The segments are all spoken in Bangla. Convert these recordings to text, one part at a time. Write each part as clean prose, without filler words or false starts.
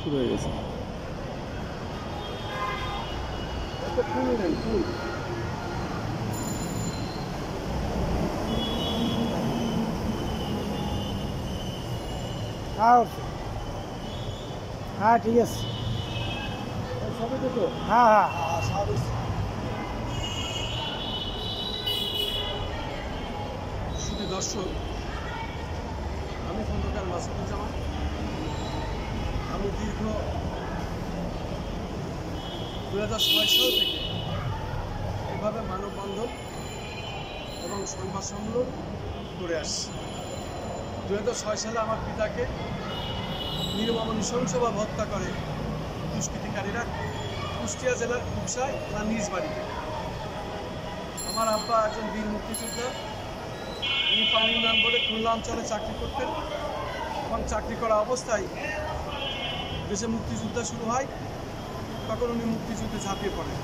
শুরু হয়ে গেছে। হ্যাঁ ঠিক আছে, হ্যাঁ হ্যাঁ শুধু দর্শক, আমি খন্দকার মাসুদুজ্জামান। আমি দীর্ঘ 2006 সাল থেকে এভাবে মানববন্ধন এবং সংবাদ সম্মেলন করে আসছি। 2006 সালে আমার পিতাকে নির্মম নৃশংসভাবে হত্যা করে দুষ্কৃতিকারীরা কুষ্টিয়া জেলার কুকসায় তার নিজ বাড়িতে। আমার আব্বা একজন বীর মুক্তিযোদ্ধা। উনি পানি উন্নয়ন বোর্ডে খুলনা অঞ্চলে চাকরি করতেন এবং চাকরি করা অবস্থায় দেশে মুক্তিযুদ্ধ শুরু হয়। তখন উনি মুক্তিযুদ্ধে ঝাঁপিয়ে পড়েন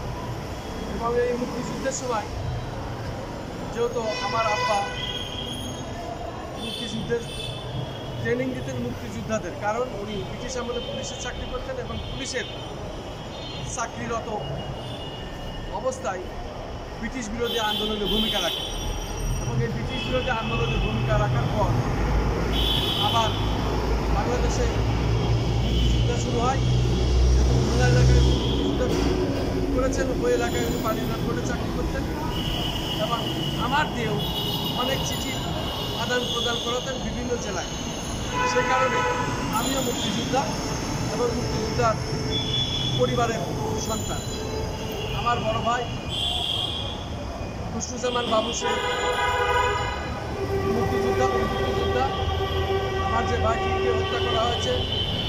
এবং এই মুক্তিযুদ্ধের সময় যেহেতু আমার আব্বা মুক্তিযুদ্ধের ট্রেনিং দিতেন মুক্তিযোদ্ধাদের, কারণ উনি ব্রিটিশ আমলে পুলিশের চাকরি করতেন এবং পুলিশের চাকরিরত অবস্থায় ব্রিটিশ বিরোধী আন্দোলনে ভূমিকা রাখেন এবং এই ব্রিটিশ বিরোধী আন্দোলনে ভূমিকা রাখার পর আবার বাংলাদেশে মুক্তিযুদ্ধ শুরু হয়। যেহেতু খুলনা এলাকায় মুক্তিযুদ্ধ করেছেন, ওই এলাকায় উনি পানি উন্নয়ন বোর্ডে চাকরি করতেন এবং আমার দিয়েও অনেক চিঠি আদান প্রদান করাতেন বিভিন্ন জেলায়। সে কারণে আমিও মুক্তিযোদ্ধা এবং মুক্তিযোদ্ধার পরিবারের সন্তান। আমার বড় ভাই খুশরুজ্জামান বাবু সে মুক্তিযোদ্ধা। আমার যে ভাইটিকে হত্যা করা হয়েছে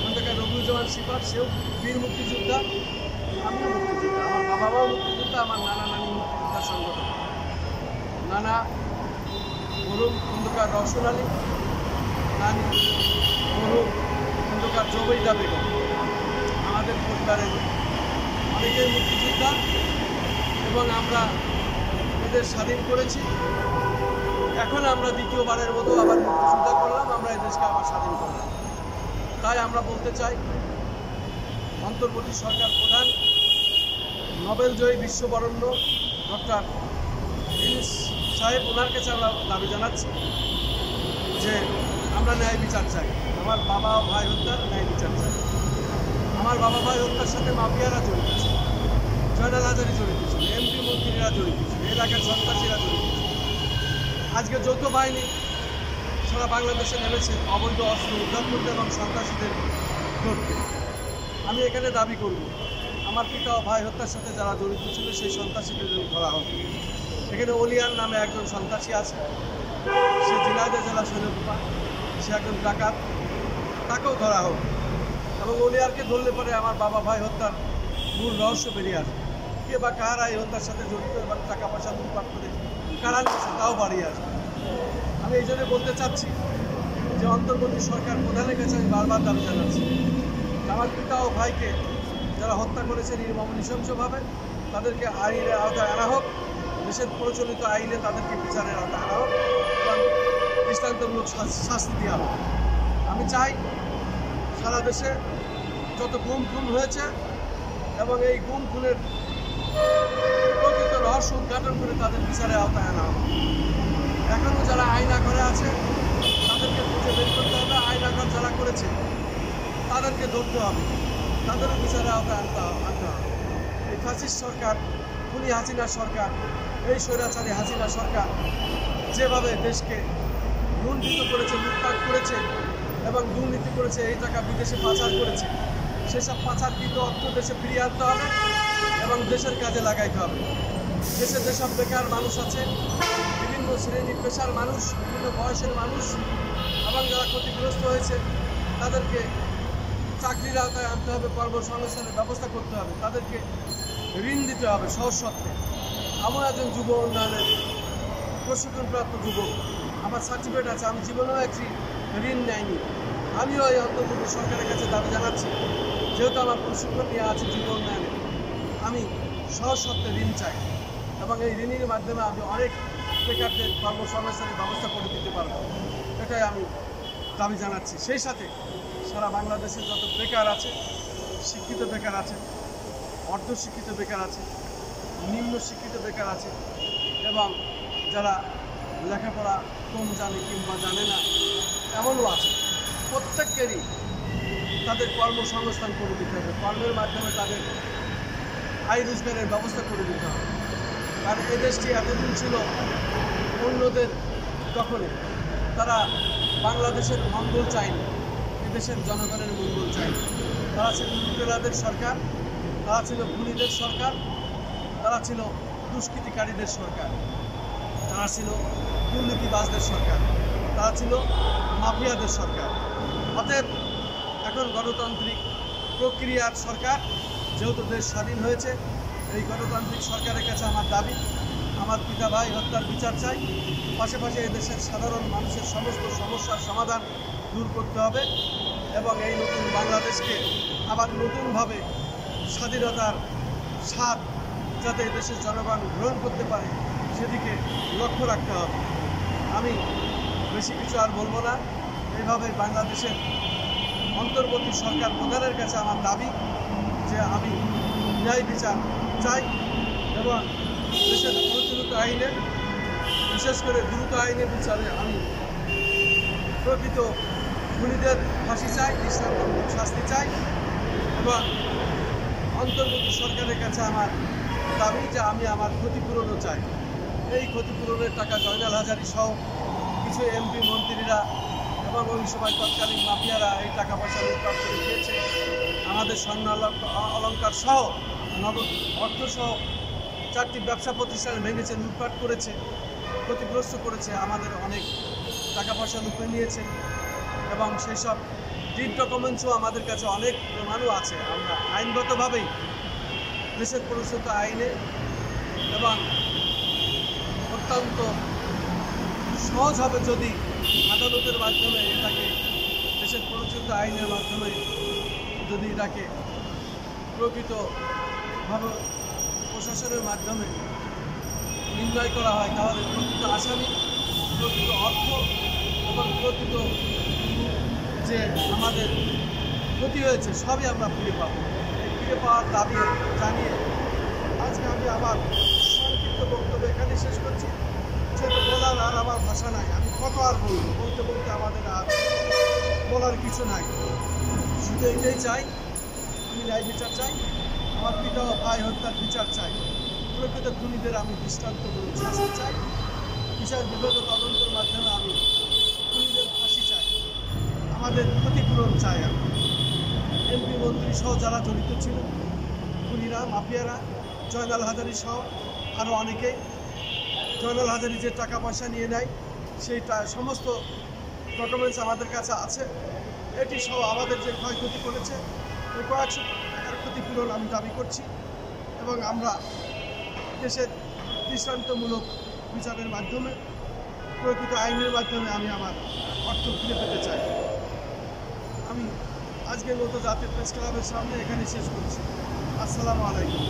খন্দকার রবিউজ্জামান সিফাত, সেও বীর মুক্তিযোদ্ধা। আমিও মুক্তিযোদ্ধা, আমার বাবাও মুক্তিযোদ্ধা, আমার নানা নানি মুক্তিযোদ্ধা সংগঠন। নানা মরহুম খন্দকার রওশন আলী, নানি মরহুম খন্দকার জবেইদা বেগম। আমাদের পরিবারের অনেকেই মুক্তিযোদ্ধা এবং আমরা এদের স্বাধীন করেছি। এখন আমরা দ্বিতীয়বারের মতো আবার মুক্তিযুদ্ধ করলাম, আমরা এদেশকে আবার স্বাধীন করলাম। তাই আমরা বলতে চাই, অন্তর্বর্তী সরকার প্রধান নোবেল জয়ী বিশ্ববরেণ্য ডক্টর ইউনূস সাহেব, ওনার কাছে আমরা দাবি জানাচ্ছি যে আমরা ন্যায় বিচার চাই। আমার বাবা ও ভাই হত্যার ন্যায় বিচার চাই। আমার বাবা ভাই হত্যার সাথে মাফিয়ারা জড়িত ছিল, জয়নাল হাজারী জড়িত ছিল, এমপি মন্ত্রীরা জড়িত ছিল, এলাকার সন্ত্রাসীরা জড়িত ছিল। আজকে যৌথ বাহিনী সারা বাংলাদেশে নেমেছে অবৈধ অস্ত্র উদ্ধার করতে এবং সন্ত্রাসীদের ধরতে। আমি এখানে দাবি করব, আমার পিতা ও ভাই হত্যার সাথে যারা জড়িত ছিল সেই সন্ত্রাসীদের ধরা হোক। এখানে অলিয়ান নামে একজন সন্ত্রাসী আছে, সে ঝিনাইদহ জেলা শৈলকুপা, সে একজন ডাকাত, তাকেও ধরা হোক এবং অলিয়ারকে ধরলে পরে আমার বাবা ভাই হত্যার মূল রহস্য বেরিয়ে আসবে। কে বা কারা এই হত্যার সাথে জড়িত এবং টাকা পয়সা লুটপাট করে কারা নিচ্ছে তাও বাড়িয়ে আসবে। আমি এই জন্য বলতে চাচ্ছি যে অন্তর্বর্তী সরকার প্রধানের কাছে আমি বারবার দাবি জানাচ্ছি, আমার পিতা ও ভাইকে যারা হত্যা করেছে নির্মম নৃশংসভাবে, তাদেরকে আইনের আওতায় আনা হোক, দেশের প্রচলিত আইনে তাদেরকে বিচারের আওতায় আনা হোক এবং দৃষ্টান্তমূলক শাস্তি দেওয়া হোক। আমি চাই সারা দেশে যত গুম খুন হয়েছে এবং এই গুম খুনের প্রকৃত রহস্য উদ্ঘাটন করে তাদের বিচারের আওতায় আনা হবে। এখনও যারা আইনাঘরে আছে তাদেরকে খুঁজে বের করতে হবে, আইনাঘর যারা করেছে তাদেরকে ধরতে হবে, তাদেরও বিচারের আওতায় আনতে হবে। এই ফ্যাসিস্ট সরকার, খুনি হাসিনা সরকার, এই স্বৈরাচারী হাসিনা সরকার যেভাবে দেশকে লুণ্ঠিত করেছে, লুটপাট করেছে এবং দুর্নীতি করেছে, এই টাকা বিদেশে পাচার করেছে, সেসব পাচারকৃত অর্থ দেশে ফিরিয়ে আনতে হবে এবং দেশের কাজে লাগাইতে হবে। দেশে যেসব বেকার মানুষ আছে, বিভিন্ন শ্রেণী পেশার মানুষ, বিভিন্ন বয়সের মানুষ এবং যারা ক্ষতিগ্রস্ত হয়েছে, তাদেরকে চাকরির আওতায় আনতে হবে, কর্মসংস্থানের ব্যবস্থা করতে হবে, তাদেরকে ঋণ দিতে হবে সহজ শর্তে। আমার একজন যুব উন্নয়নের প্রশিক্ষণপ্রাপ্ত যুবক, আমার সার্টিফিকেট আছে, আমি জীবনেও একটি ঋণ নেয়নি। আমিও এই অন্তর্বর্তী সরকারের কাছে দাবি জানাচ্ছি, যেহেতু আমার প্রশিক্ষণ নিয়ে আছে যুব উন্নয়নে, আমি সহজ শর্তে ঋণ চাই এবং এই ঋণের মাধ্যমে আমি অনেক বেকারদের কর্মসংস্থানের ব্যবস্থা করে দিতে পারব, এটাই আমি দাবি জানাচ্ছি। সেই সাথে সারা বাংলাদেশে যত বেকার আছে, শিক্ষিত বেকার আছে, অর্ধশিক্ষিত বেকার আছে, নিম্ন শিক্ষিত বেকার আছে এবং যারা লেখাপড়া কম জানে কিংবা জানে না এমনও আছে, প্রত্যেকেরই তাদের কর্মসংস্থান করে দিতে হবে। কর্মের মাধ্যমে তাদের আয় রোজগারের ব্যবস্থা করে দিতে হবে। কারণ এই দেশটি এতদিন ছিল অন্যদের দখলে। তারা বাংলাদেশের মঙ্গল চায়নি, এদেশের জনগণের মঙ্গল চায়নি। তারা ছিল লুটেরাদের সরকার, তারা ছিল খুনিদের সরকার, তারা ছিল দুষ্কৃতিকারীদের সরকার, তারা ছিল দুর্নীতিবাজদের সরকার, তারা ছিল মাফিয়াদের সরকার। অতএব এখন গণতান্ত্রিক প্রক্রিয়ার সরকার, যেহেতু দেশ স্বাধীন হয়েছে, এই গণতান্ত্রিক সরকারের কাছে আমার দাবি, আমার পিতা ভাই হত্যার বিচার চাই। পাশাপাশি এই দেশের সাধারণ মানুষের সমস্ত সমস্যার সমাধান দূর করতে হবে এবং এই নতুন বাংলাদেশকে আবার নতুনভাবে স্বাধীনতার স্বাদ যাতে দেশের জনগণ গ্রহণ করতে পারে সেদিকে লক্ষ্য রাখতে হবে। আমি বেশি কিছু আর বলবো না। এইভাবে বাংলাদেশের অন্তর্বর্তী সরকার প্রধানের কাছে আমার দাবি যে আমি ন্যায় বিচার চাই এবং দেশের প্রচলিত আইনে, বিশেষ করে দ্রুত আইনের বিচারে আমি প্রকৃত খুনিদের ফাঁসি চাই, দৃষ্টান্তমূলক শাস্তি চাই এবং অন্তর্বর্তী সরকারের কাছে আমার দাবি যে আমি আমার ক্ষতিপূরণও চাই। এই ক্ষতিপূরণের টাকা জয়নাল হাজারী সহ কিছু এমপি মন্ত্রীরা এবং ওই সময় তৎকালীন মাফিয়ারা এই টাকা পয়সা লুটপাট করে দিয়েছে। আমাদের স্বর্ণ অলঙ্কার সহ নগদ অর্থ সহ 4টি ব্যবসা প্রতিষ্ঠান ভেঙেছে, লুটপাট করেছে, ক্ষতিগ্রস্ত করেছে, আমাদের অনেক টাকা পয়সা লুটে নিয়েছে এবং সেই সব ডিড ডকুমেন্টসও আমাদের কাছে অনেক প্রমাণও আছে। আমরা আইনগতভাবেই দেশের প্রচলিত আইনে এবং অত্যন্ত সহজ হবে যদি আদালতের মাধ্যমে এটাকে, দেশের প্রচলিত আইনের মাধ্যমে যদি এটাকে প্রকৃতভাবে প্রশাসনের মাধ্যমে নির্ণয় করা হয়, তাহলে প্রকৃত আসামি, প্রকৃত অর্থ এবং প্রকৃত যে আমাদের ক্ষতি হয়েছে সবই আমরা ফিরে পাবো। এই ফিরে পাওয়ার দাবি জানিয়ে আজকে আমি আমার সংক্ষিপ্ত বক্তব্য এখানে শেষ করছি। যেহেতু বলার আর আমার ভাষা নাই, আমি কত আর বলবো, বলতে বলতে আমাদের আর বলার কিছু নাই। শুধু এটাই চাই, আমি ন্যায় বিচার চাই, আমার পিতা ও ভাই হত্যার বিচার চাই, প্রকৃত খুনিদের আমি দৃষ্টান্তমূলক শাস্তি চাই, বিচার বিভাগ তদন্তের মাধ্যমে আমি খুনিদের ফাঁসি চাই, আমাদের ক্ষতিপূরণ চাই। আমি এমপি মন্ত্রী সহ যারা জড়িত ছিল, খুনিরা, মাফিয়ারা, জয়নাল হাজারী সহ আরও অনেকেই, জয়নাল হাজারী যে টাকা পয়সা নিয়ে নেয় সেই সমস্ত ডকুমেন্টস আমাদের কাছে আছে। এটি সহ আমাদের যে ক্ষয়ক্ষতি করেছে ওই কয়েকশো টাকার ক্ষতিপূরণ আমি দাবি করছি এবং আমরা দেশের দৃষ্টান্তমূলক বিচারের মাধ্যমে, প্রকৃত আইনের মাধ্যমে আমি আমার অর্থ ফিরে পেতে চাই। আমি আজকের মতো জাতীয় প্রেস ক্লাবের সামনে এখানে শেষ করছি। আসসালামু আলাইকুম।